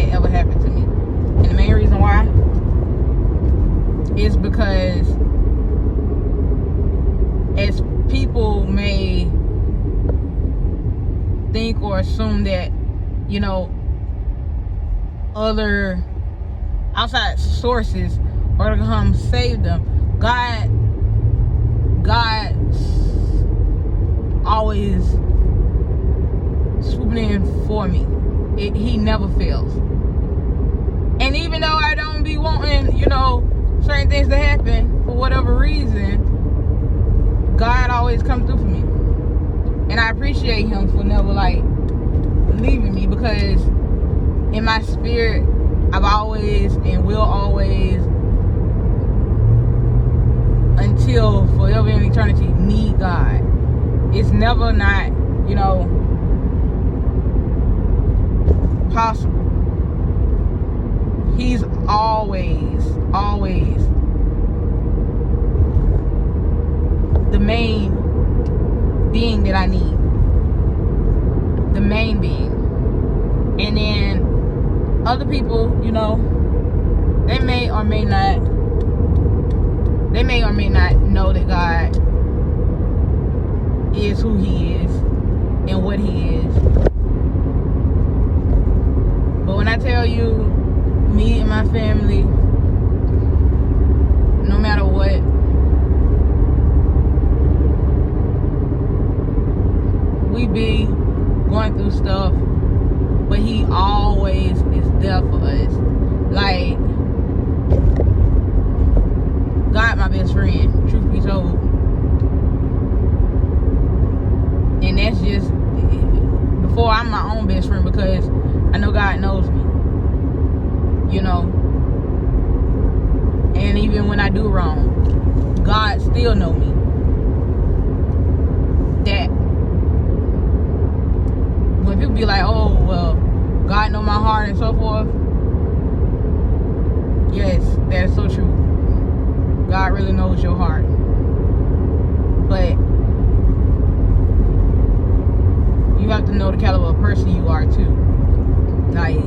that ever happened to me. And the main reason why is because as people may think or assume that, you know, other outside sources are to come save them, God always swooping in for me. He never fails. And even though I don't be wanting, you know, certain things to happen for whatever reason, God always comes through for me. And I appreciate him for never like leaving me, because in my spirit I've always and will always, until forever and eternity, need God. It's never not, you know, possible. He's always the main being that I need. The main being. And then other people, you know, they may or may not know that God is who he is and what he is. But when I tell you, me and my family, no matter what, we be going through stuff, but he always is there for us. Like, God, my best friend, truth be told. And that's just before I'm my own best friend, because I know God knows me, you know. And even when I do wrong, God still know me. That when people be like, oh, well, God know my heart and so forth, yes, that is so true. God really knows your heart. But you have to know the caliber of person you are too. Like,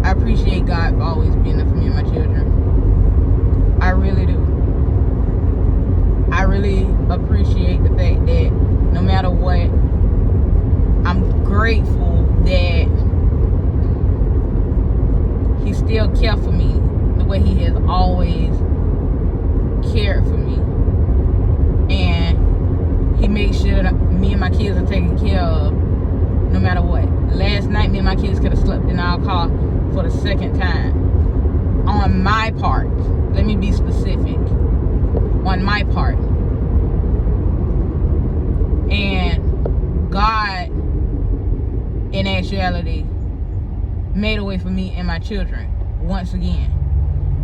I appreciate God for always being there for me and my children. I really do. I really appreciate the fact that no matter what, I'm grateful that he still cared for me the way he has always cared for me. And he makes sure that me and my kids are taken care of no matter what. Last night, me and my kids could have slept in our car for the second time. On my part, let me be specific. On my part. And God, in actuality, made a way for me and my children once again.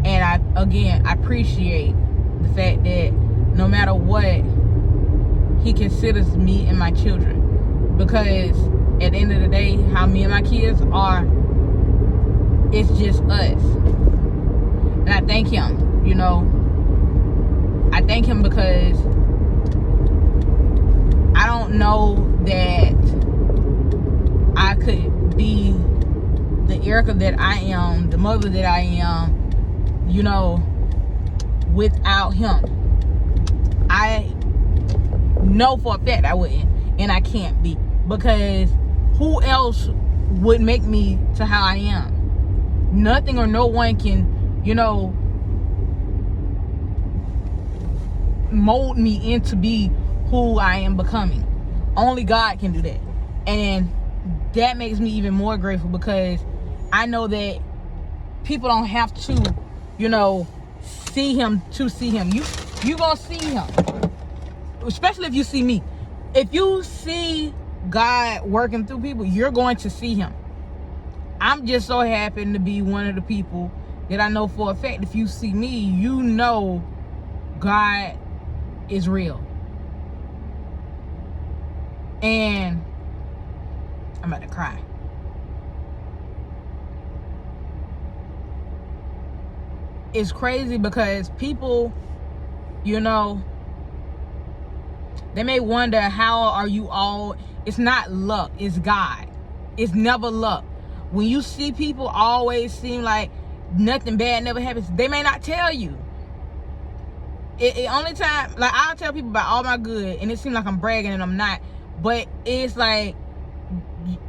And I appreciate the fact that no matter what, he considers me and my children. Because at the end of the day, how me and my kids are, it's just us. And I thank him, you know. I thank him because I don't know that I could be the Erica that I am, the mother that I am, you know, without him. I know for a fact I wouldn't, and I can't be, because who else would make me to how I am? Nothing or no one can, you know, mold me into be who I am becoming. Only God can do that. And that makes me even more grateful, because I know that people don't have to, you know, see him to see him. You gonna see him, especially if you see me. If you see God working through people, you're going to see him. I'm just so happy to be one of the people that I know for a fact, if you see me, you know God is real. And I'm about to cry. It's crazy because people, you know, they may wonder, how are you all? It's not luck, it's God. It's never luck. When you see people always seem like nothing bad never happens, they may not tell you. It only time, like, I'll tell people about all my good, and it seems like I'm bragging and I'm not. But it's like,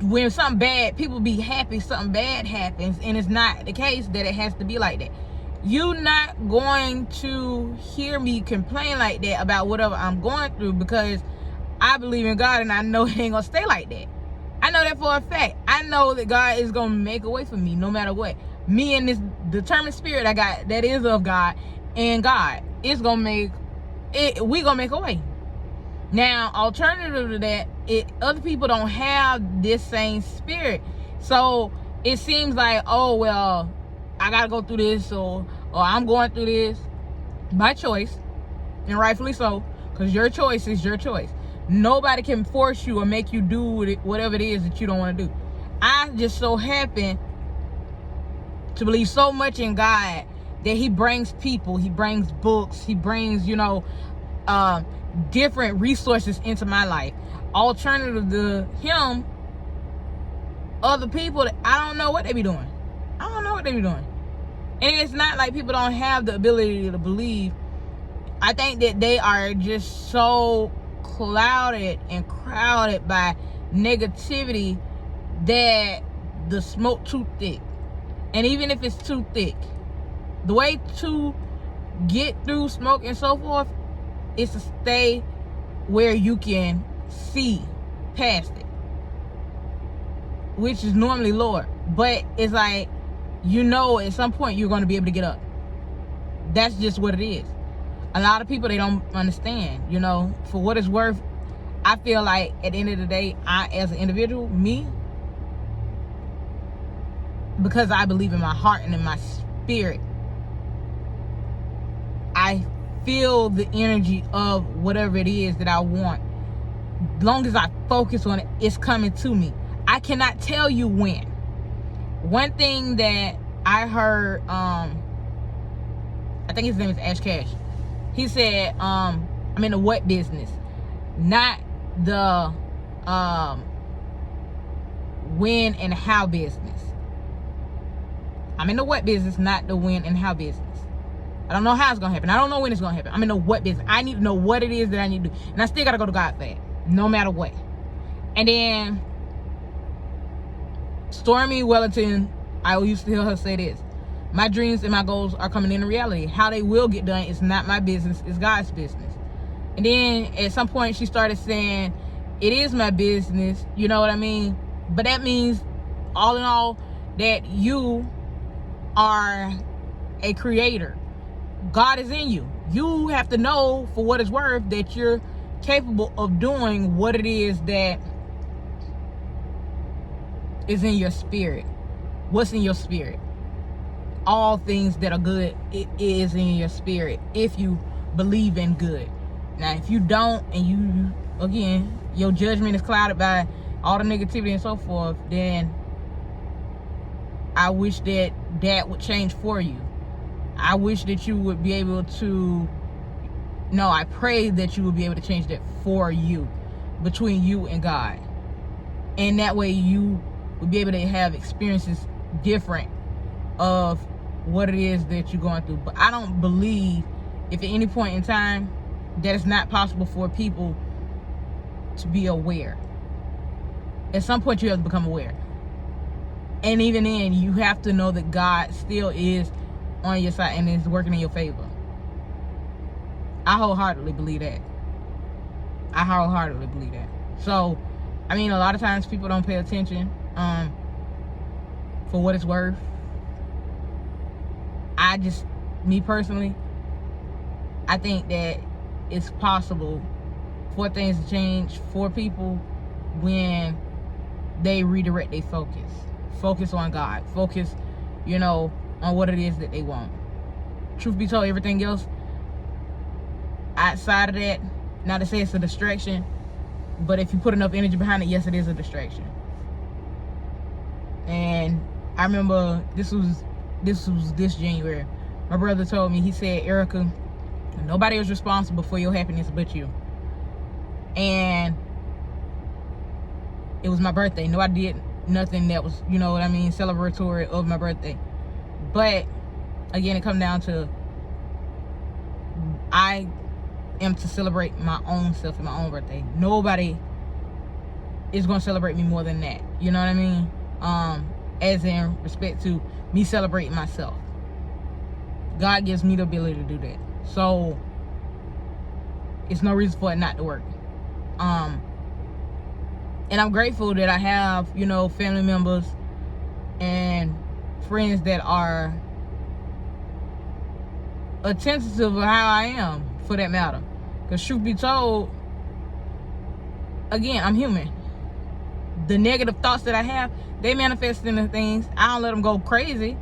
when something bad, people be happy something bad happens, and it's not the case that it has to be like that. You're not going to hear me complain like that about whatever I'm going through, because I believe in God, and I know it ain't gonna stay like that. I know that for a fact. I know that God is gonna make a way for me no matter what. Me and this determined spirit I got that is of God, and God is gonna make it. We gonna make a way. Now, alternative to that, other people don't have this same spirit, so it seems like, oh well, I gotta go through this, or I'm going through this by choice, and rightfully so, because your choice is your choice. Nobody can force you or make you do whatever it is that you don't want to do. I just so happen to believe so much in God that He brings people, He brings books, He brings, different resources into my life. Alternative to Him, other people, I don't know what they be doing. I don't know what they be doing. And it's not like people don't have the ability to believe. I think that they are just so clouded and crowded by negativity that the smoke too thick. And even if it's too thick, the way to get through smoke and so forth is to stay where you can see past it, which is normally lower. But it's like, at some point you're going to be able to get up. That's just what it is. A lot of people, they don't understand, for what it's worth. I feel like at the end of the day, I, as an individual, because I believe in my heart and in my spirit, I feel the energy of whatever it is that I want. As long as I focus on it, it's coming to me. I cannot tell you when. One thing that I heard, I think his name is Ash Cash. He said, I'm in the what business, not the when and how business. I'm in the what business, not the when and how business. I don't know how it's gonna happen. I don't know when it's gonna happen. I'm in the what business. I need to know what it is that I need to do, and I still gotta go to God for that, no matter what. And then Stormy Wellington, I used to hear her say this: my dreams and my goals are coming into reality. How they will get done is not my business, it's God's business. And then at some point she started saying, it is my business, you know what I mean? But that means, all in all, that you are a creator. God is in you. You have to know, for what it's worth, that you're capable of doing what it is that is in your spirit. What's in your spirit? All things that are good, it is in your spirit, if you believe in good. Now, if you don't, and again, your judgment is clouded by all the negativity and so forth, then I wish that would change for you. I wish that you would be able to, I pray that you would be able to change that for you, between you and God. And that way you would be able to have experiences different of what it is that you're going through. But I don't believe, if at any point in time, that it's not possible for people to be aware. At some point you have to become aware. And even then, you have to know that God still is on your side and is working in your favor. I wholeheartedly believe that. So, a lot of times people don't pay attention, for what it's worth. Me personally, I think that it's possible for things to change for people when they redirect their focus on God, focus on what it is that they want. Truth be told, everything else outside of that, not to say it's a distraction, but if you put enough energy behind it, yes, it is a distraction. And I remember this was this January, my brother told me, he said, Erica, nobody is responsible for your happiness but you. And it was my birthday. No, I didn't. nothing that was, you know what I mean, celebratory of my birthday. But again, it comes down to I am to celebrate my own self and my own birthday. Nobody is gonna celebrate me more than that. You know what I mean? As in respect to me celebrating myself. God gives me the ability to do that. So it's no reason for it not to work. And I'm grateful that I have, you know, family members and friends that are attentive of how I am, for that matter. Because truth be told, again, I'm human. The negative thoughts that I have, they manifest into things. I don't let them go crazy.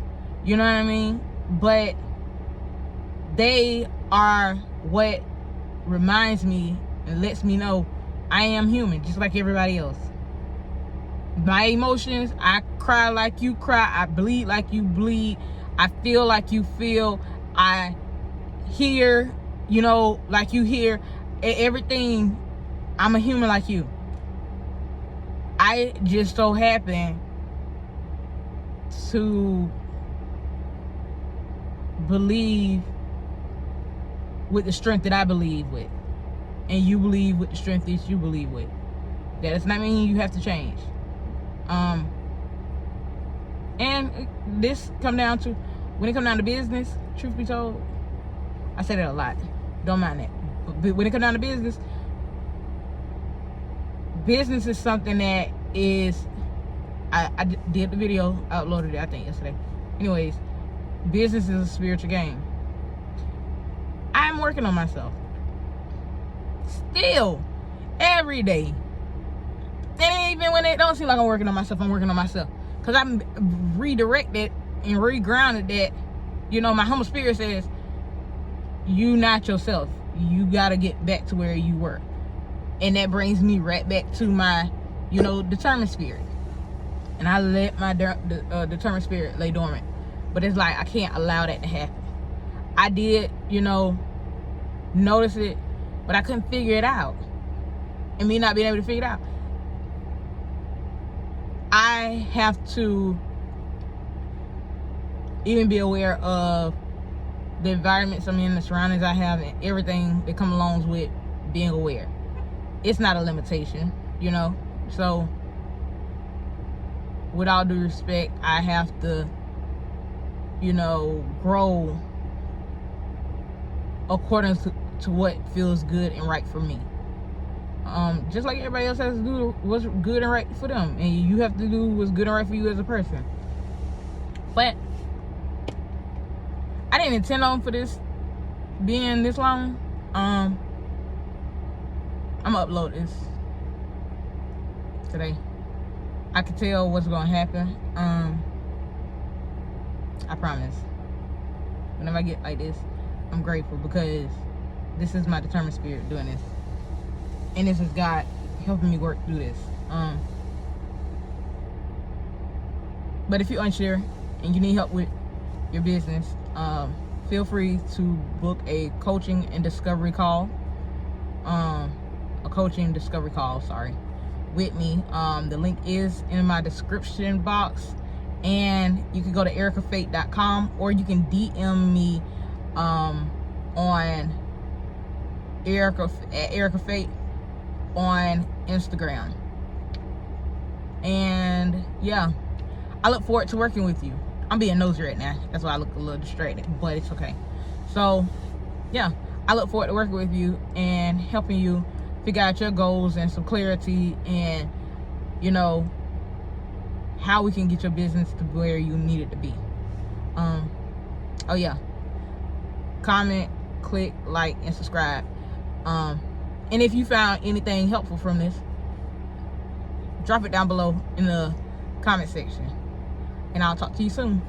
You know what I mean? But they are what reminds me and lets me know I am human, just like everybody else. My emotions, I cry like you cry. I bleed like you bleed. I feel like you feel. I hear, you know, like you hear. Everything, I'm a human like you. I just so happen to believe with the strength that I believe with, and you believe with the strength that you believe with. That does not mean you have to change. And this come down to, when it come down to business, truth be told, I say that a lot, don't mind that, but when it come down to business is something that is, I did the video, I uploaded it I think yesterday. Anyways, business is a spiritual game. I'm working on myself still every day. And even when it don't seem like I'm working on myself, I'm working on myself. Because I'm redirected and regrounded that, you know, my humble spirit says, you not yourself. You got to get back to where you were. And that brings me right back to my, you know, determined spirit. And I let my determined spirit lay dormant. But it's like, I can't allow that to happen. I did, you know, notice it, but I couldn't figure it out. And me not being able to figure it out, I have to even be aware of the environments I'm in, the surroundings I have, and everything that comes along with being aware. It's not a limitation, you know. So with all due respect, I have to, you know, grow according to what feels good and right for me. Just like everybody else has to do what's good and right for them, and you have to do what's good and right for you as a person. But I didn't intend on for this being this long. I'm gonna upload this today. I can tell what's gonna happen. I promise. Whenever I get like this, I'm grateful, because this is my determined spirit doing this, and this is God helping me work through this. But if you're unsure and you need help with your business, feel free to book a coaching and discovery call. With me. The link is in my description box, and you can go to ericafate.com, or you can DM me on Erica Fate on Instagram. And yeah, I look forward to working with you. I'm being nosy right now, that's why I look a little distracted, but it's okay. So yeah, I look forward to working with you and helping you figure out your goals and some clarity, and you know, how we can get your business to where you need it to be. Oh yeah, comment, click, like, and subscribe. And if you found anything helpful from this, drop it down below in the comment section, and I'll talk to you soon.